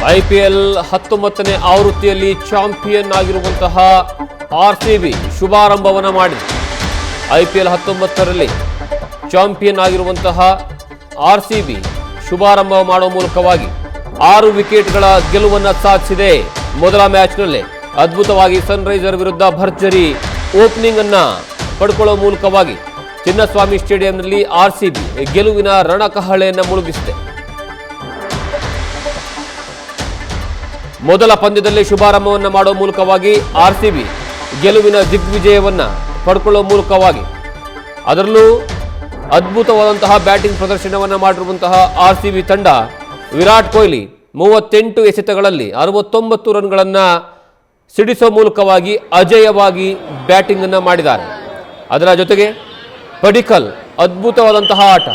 IPL 19ನೇ ಆವೃತ್ತಿಯಲ್ಲಿ champion ಆಗಿರುವಂತಹ RCB ಶುಭಾರಂಭವನ್ನು ಮಾಡಿದೆ. ಐಪಿಎಲ್ 19ರಲ್ಲಿ ಚಾಂಪಿಯನ್ ಆಗಿರುವಂತಹ ಆರ್ಸಿಬಿ ಶುಭಾರಂಭ ಮಾಡುವ ಮೂಲಕವಾಗಿ 6 ವಿಕೆಟ್ಗಳ ಗೆಲುವನ್ನು ಸಾಧಿಸಿದೆ. ಮೊದಲ ಮ್ಯಾಚ್ನಲ್ಲೇ ಅದ್ಭುತವಾಗಿ ಸನ್ರೈಸರ್ ವಿರುದ್ಧ ಭರ್ಜರಿ ಓಪನಿಂಗ್ ಅನ್ನ ಪಡ್ಕೊಳ್ಳುವ ಮೂಲಕವಾಗಿ ಚಿನ್ನಸ್ವಾಮಿ ಸ್ಟೇಡಿಯಂನಲ್ಲಿ ಆರ್ಸಿಬಿ ಗೆಲುವಿನ ರಣಕಹಳೆಯನ್ನು ಮುಳುಗಿಸಿದೆ. ಮೊದಲ ಪಂದ್ಯದಲ್ಲಿ ಶುಭಾರಂಭವನ್ನು ಮಾಡುವ ಮೂಲಕವಾಗಿ ಆರ್ಸಿಬಿ ಗೆಲುವಿನ ದಿಗ್ವಿಜಯವನ್ನ ಪಡ್ಕೊಳ್ಳುವ ಮೂಲಕವಾಗಿ ಅದರಲ್ಲೂ ಅದ್ಭುತವಾದಂತಹ ಬ್ಯಾಟಿಂಗ್ ಪ್ರದರ್ಶನವನ್ನು ಮಾಡಿರುವಂತಹ ಆರ್ಸಿಬಿ ತಂಡ ವಿರಾಟ್ ಕೊಹ್ಲಿ 38 ಎಸೆತಗಳಲ್ಲಿ 69 ರನ್ಗಳನ್ನು ಸಿಡಿಸುವ ಮೂಲಕವಾಗಿ ಅಜೇಯವಾಗಿ ಬ್ಯಾಟಿಂಗ್ ಅನ್ನು ಮಾಡಿದ್ದಾರೆ. ಅದರ ಜೊತೆಗೆ ಪಡಿಕ್ಕಲ್ ಅದ್ಭುತವಾದಂತಹ ಆಟ,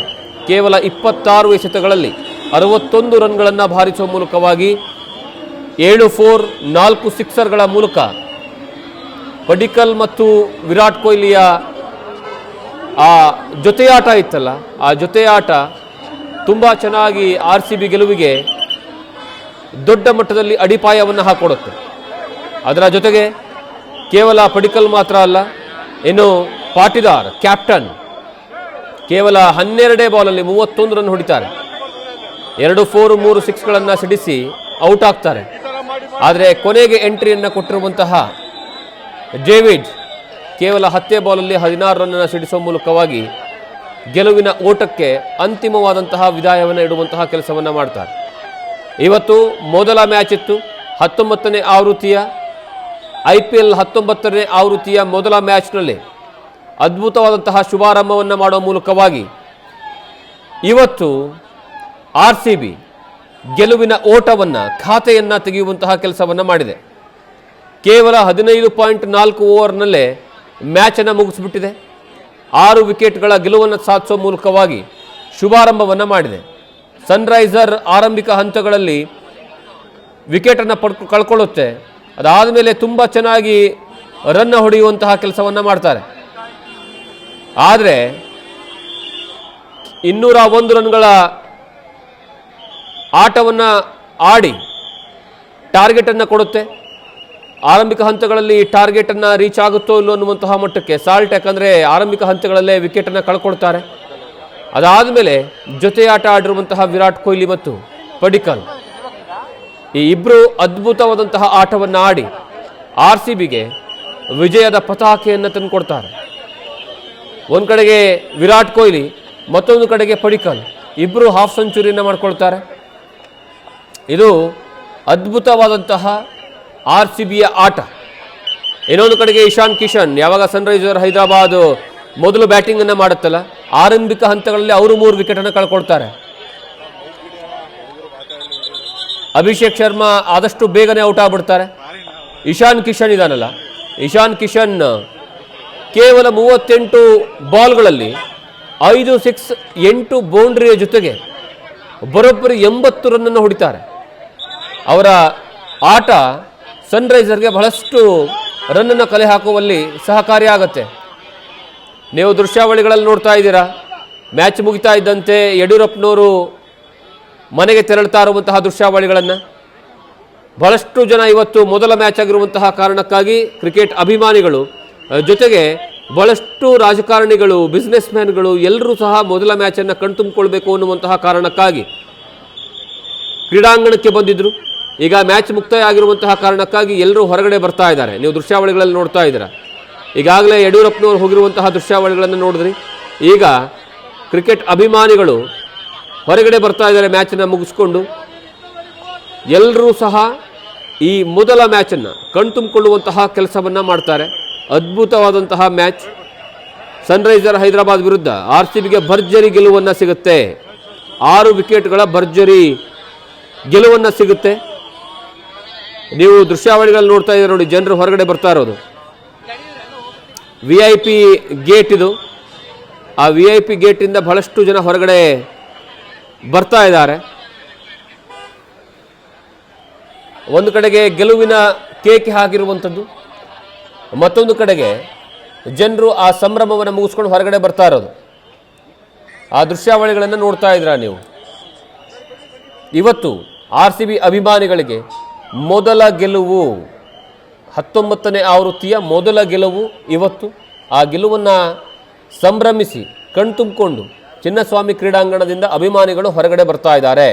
ಕೇವಲ 26 ಎಸೆತಗಳಲ್ಲಿ 61 ರನ್ಗಳನ್ನು ಬಾರಿಸುವ ಮೂಲಕವಾಗಿ 7 4 4 ಸಿಕ್ಸರ್ಗಳ ಮೂಲಕ ಪಡಿಕ್ಕಲ್ ಮತ್ತು ವಿರಾಟ್ ಕೊಹ್ಲಿಯ ಆ ಜೊತೆಯಾಟ ಇತ್ತಲ್ಲ, ಆ ಜೊತೆಯಾಟ ತುಂಬ ಚೆನ್ನಾಗಿ ಆರ್ಸಿಬಿ ಗೆಲುವಿಗೆ ದೊಡ್ಡ ಮಟ್ಟದಲ್ಲಿ ಅಡಿಪಾಯವನ್ನು ಹಾಕೊಡುತ್ತೆ. ಅದರ ಜೊತೆಗೆ ಕೇವಲ ಪಡಿಕ್ಕಲ್ ಮಾತ್ರ ಅಲ್ಲ, ಇನ್ನು ಪಾಟಿದಾರ್ ಕ್ಯಾಪ್ಟನ್ ಕೇವಲ 12 ಬಾಲಲ್ಲಿ 31 ರನ್ ಹೊಡಿತಾರೆ. 2 4 3 ಸಿಕ್ಸ್ಗಳನ್ನು ಸಿಡಿಸಿ ಔಟ್ ಆಗ್ತಾರೆ. ಆದರೆ ಕೊನೆಗೆ ಎಂಟ್ರಿಯನ್ನು ಕೊಟ್ಟಿರುವಂತಹ ಡೇವಿಡ್ ಕೇವಲ 10 ಬಾಲಲ್ಲಿ 16 ರನ್ನನ್ನು ಸಿಡಿಸುವ ಮೂಲಕವಾಗಿ ಗೆಲುವಿನ ಓಟಕ್ಕೆ ಅಂತಿಮವಾದಂತಹ ವಿದಾಯವನ್ನು ಇಡುವಂತಹ ಕೆಲಸವನ್ನು ಮಾಡ್ತಾರೆ. ಇವತ್ತು ಮೊದಲ ಮ್ಯಾಚ್ ಇತ್ತು. 19ನೇ ಆವೃತ್ತಿಯ ಐಪಿಎಲ್ 19ನೇ ಆವೃತ್ತಿಯ ಮೊದಲ ಮ್ಯಾಚ್ನಲ್ಲಿ ಅದ್ಭುತವಾದಂತಹ ಶುಭಾರಂಭವನ್ನು ಮಾಡುವ ಮೂಲಕವಾಗಿ ಇವತ್ತು ಆರ್ಸಿಬಿ ಗೆಲುವಿನ ಓಟವನ್ನು ಖಾತೆಯನ್ನು ತೆಗೆಯುವಂತಹ ಕೆಲಸವನ್ನು ಮಾಡಿದೆ. ಕೇವಲ 15.4 ಓವರ್ನಲ್ಲೇ ಮ್ಯಾಚನ್ನು ಮುಗಿಸ್ಬಿಟ್ಟಿದೆ. 6 ವಿಕೆಟ್ಗಳ ಗೆಲುವನ್ನು ಸಾಧಿಸುವ ಮೂಲಕವಾಗಿ ಶುಭಾರಂಭವನ್ನು ಮಾಡಿದೆ. ಸನ್ರೈಸರ್ ಆರಂಭಿಕ ಹಂತಗಳಲ್ಲಿ ವಿಕೆಟನ್ನು ಕಳ್ಕೊಳ್ಳುತ್ತೆ. ಅದಾದ ಮೇಲೆ ತುಂಬ ಚೆನ್ನಾಗಿ ರನ್ ಹೊಡೆಯುವಂತಹ ಕೆಲಸವನ್ನು ಮಾಡ್ತಾರೆ. ಆದರೆ 201 ರನ್ಗಳ ಆಟವನ್ನು ಆಡಿ ಟಾರ್ಗೆಟನ್ನು ಕೊಡುತ್ತೆ. ಆರಂಭಿಕ ಹಂತಗಳಲ್ಲಿ ಟಾರ್ಗೆಟನ್ನು ರೀಚ್ ಆಗುತ್ತೋ ಇಲ್ಲೋ ಅನ್ನುವಂತಹ ಮಟ್ಟಕ್ಕೆ ಸಾಲ್ಟ್, ಯಾಕಂದರೆ ಆರಂಭಿಕ ಹಂತಗಳಲ್ಲೇ ವಿಕೆಟನ್ನು ಕಳ್ಕೊಳ್ತಾರೆ. ಅದಾದ ಮೇಲೆ ಜೊತೆಯಾಟ ಆಡಿರುವಂತಹ ವಿರಾಟ್ ಕೊಹ್ಲಿ ಮತ್ತು ಪಡಿಕ್ಕಲ್ ಈ ಇಬ್ಬರು ಅದ್ಭುತವಾದಂತಹ ಆಟವನ್ನು ಆಡಿ ಆರ್ಸಿಬಿಗೆ ವಿಜಯದ ಪತಾಕೆಯನ್ನು ತಂದುಕೊಡ್ತಾರೆ. ಒಂದು ಕಡೆಗೆ ವಿರಾಟ್ ಕೊಹ್ಲಿ, ಮತ್ತೊಂದು ಕಡೆಗೆ ಪಡಿಕ್ಕಲ್ ಇಬ್ಬರು ಹಾಫ್ ಸೆಂಚುರಿಯನ್ನು ಮಾಡ್ಕೊಳ್ತಾರೆ. ಇದು ಅದ್ಭುತವಾದಂತಹ ಆರ್ಸಿಬಿಯ ಆಟ. ಇನ್ನೊಂದು ಕಡೆಗೆ ಇಶಾನ್ ಕಿಶನ್, ಯಾವಾಗ ಸನ್ರೈಸರ್ ಹೈದರಾಬಾದ್ ಮೊದಲು ಬ್ಯಾಟಿಂಗನ್ನು ಮಾಡುತ್ತಲ್ಲ, ಆರಂಭಿಕ ಹಂತಗಳಲ್ಲಿ ಅವರು 3 ವಿಕೆಟನ್ನು ಕಳ್ಕೊಳ್ತಾರೆ. ಅಭಿಷೇಕ್ ಶರ್ಮಾ ಆದಷ್ಟು ಬೇಗನೆ ಔಟ್ ಆಗ್ಬಿಡ್ತಾರೆ. ಇಶಾನ್ ಕಿಶನ್ ಇದಾನಲ್ಲ, ಇಶಾನ್ ಕಿಶನ್ ಕೇವಲ 38 ಬಾಲ್ಗಳಲ್ಲಿ 5 6 8 ಬೌಂಡ್ರಿಯ ಜೊತೆಗೆ ಬರೋಬ್ಬರಿ 80 ರನ್ನನ್ನು ಹೊಡಿತಾರೆ. ಅವರ ಆಟ ಸನ್ರೈಸರ್ಗೆ ಬಹಳಷ್ಟು ರನ್ನನ್ನು ಕಲೆ ಹಾಕುವಲ್ಲಿ ಸಹಕಾರಿಯಾಗತ್ತೆ. ನೀವು ದೃಶ್ಯಾವಳಿಗಳಲ್ಲಿ ನೋಡ್ತಾ ಇದ್ದೀರಾ. ಮ್ಯಾಚ್ ಮುಗಿತಾ ಇದ್ದಂತೆ ಯಡಿಯೂರಪ್ಪನವರು ಮನೆಗೆ ತೆರಳುತ್ತಾ ಇರುವಂತಹ ದೃಶ್ಯಾವಳಿಗಳನ್ನು ಬಹಳಷ್ಟು ಜನ ಇವತ್ತು ಮೊದಲ ಮ್ಯಾಚ್ ಆಗಿರುವಂತಹ ಕಾರಣಕ್ಕಾಗಿ ಕ್ರಿಕೆಟ್ ಅಭಿಮಾನಿಗಳು ಜೊತೆಗೆ ಬಹಳಷ್ಟು ರಾಜಕಾರಣಿಗಳು, ಬಿಸ್ನೆಸ್ ಮ್ಯಾನ್ಗಳು ಎಲ್ಲರೂ ಸಹ ಮೊದಲ ಮ್ಯಾಚನ್ನು ಕಣ್ತುಂಬಿಕೊಳ್ಬೇಕು ಅನ್ನುವಂತಹ ಕಾರಣಕ್ಕಾಗಿ ಕ್ರೀಡಾಂಗಣಕ್ಕೆ ಬಂದಿದ್ದರು. ಈಗ ಮ್ಯಾಚ್ ಮುಕ್ತಾಯ ಆಗಿರುವಂತಹ ಕಾರಣಕ್ಕಾಗಿ ಎಲ್ಲರೂ ಹೊರಗಡೆ ಬರ್ತಾ ಇದ್ದಾರೆ. ನೀವು ದೃಶ್ಯಾವಳಿಗಳಲ್ಲಿ ನೋಡ್ತಾ ಇದ್ದೀರಾ. ಈಗಾಗಲೇ ಯಡಿಯೂರಪ್ಪನವರು ಹೋಗಿರುವಂತಹ ದೃಶ್ಯಾವಳಿಗಳನ್ನು ನೋಡಿದ್ರಿ. ಈಗ ಕ್ರಿಕೆಟ್ ಅಭಿಮಾನಿಗಳು ಹೊರಗಡೆ ಬರ್ತಾ ಇದ್ದಾರೆ ಮ್ಯಾಚನ್ನು ಮುಗಿಸ್ಕೊಂಡು. ಎಲ್ಲರೂ ಸಹ ಈ ಮೊದಲ ಮ್ಯಾಚನ್ನು ಕಣ್ತುಂಬಿಕೊಳ್ಳುವಂತಹ ಕೆಲಸವನ್ನು ಮಾಡ್ತಾರೆ. ಅದ್ಭುತವಾದಂತಹ ಮ್ಯಾಚ್. ಸನ್ರೈಸರ್ ಹೈದರಾಬಾದ್ ವಿರುದ್ಧ ಆರ್ಸಿಬಿಗೆ ಭರ್ಜರಿ ಗೆಲುವನ್ನು ಸಿಗುತ್ತೆ. 6 ವಿಕೆಟ್ಗಳ ಭರ್ಜರಿ ಗೆಲುವನ್ನು ಸಿಗುತ್ತೆ. ನೀವು ದೃಶ್ಯಾವಳಿಗಳಲ್ಲಿ ನೋಡ್ತಾ ಇದ್ದೀರ ನೋಡಿ, ಜನರು ಹೊರಗಡೆ ಬರ್ತಾ ಇರೋದು. VIP ಗೇಟ್ ಇದು. ಆ VIP ಗೇಟಿಂದ ಬಹಳಷ್ಟು ಜನ ಹೊರಗಡೆ ಬರ್ತಾ ಇದ್ದಾರೆ. ಒಂದು ಕಡೆಗೆ ಗೆಲುವಿನ ಕೇಕೆ ಹಾಕಿರುವಂಥದ್ದು, ಮತ್ತೊಂದು ಕಡೆಗೆ ಜನರು ಆ ಸಂಭ್ರಮವನ್ನು ಮುಗಿಸ್ಕೊಂಡು ಹೊರಗಡೆ ಬರ್ತಾ ಇರೋದು. ಆ ದೃಶ್ಯಾವಳಿಗಳನ್ನು ನೋಡ್ತಾ ಇದ್ದೀರಾ ನೀವು. ಇವತ್ತು RCB ಅಭಿಮಾನಿಗಳಿಗೆ ಮೊದಲ ಗೆಲುವು, 19ನೇ ಆವೃತ್ತಿಯ ಮೊದಲ ಗೆಲುವು ಇವತ್ತು. ಆ ಗೆಲುವನ್ನು ಸಂಭ್ರಮಿಸಿ ಕಣ್ತುಂಬಿಕೊಂಡು ಚಿನ್ನಸ್ವಾಮಿ ಕ್ರೀಡಾಂಗಣದಿಂದ ಅಭಿಮಾನಿಗಳು ಹೊರಗಡೆ ಬರ್ತಾ ಇದ್ದಾರೆ.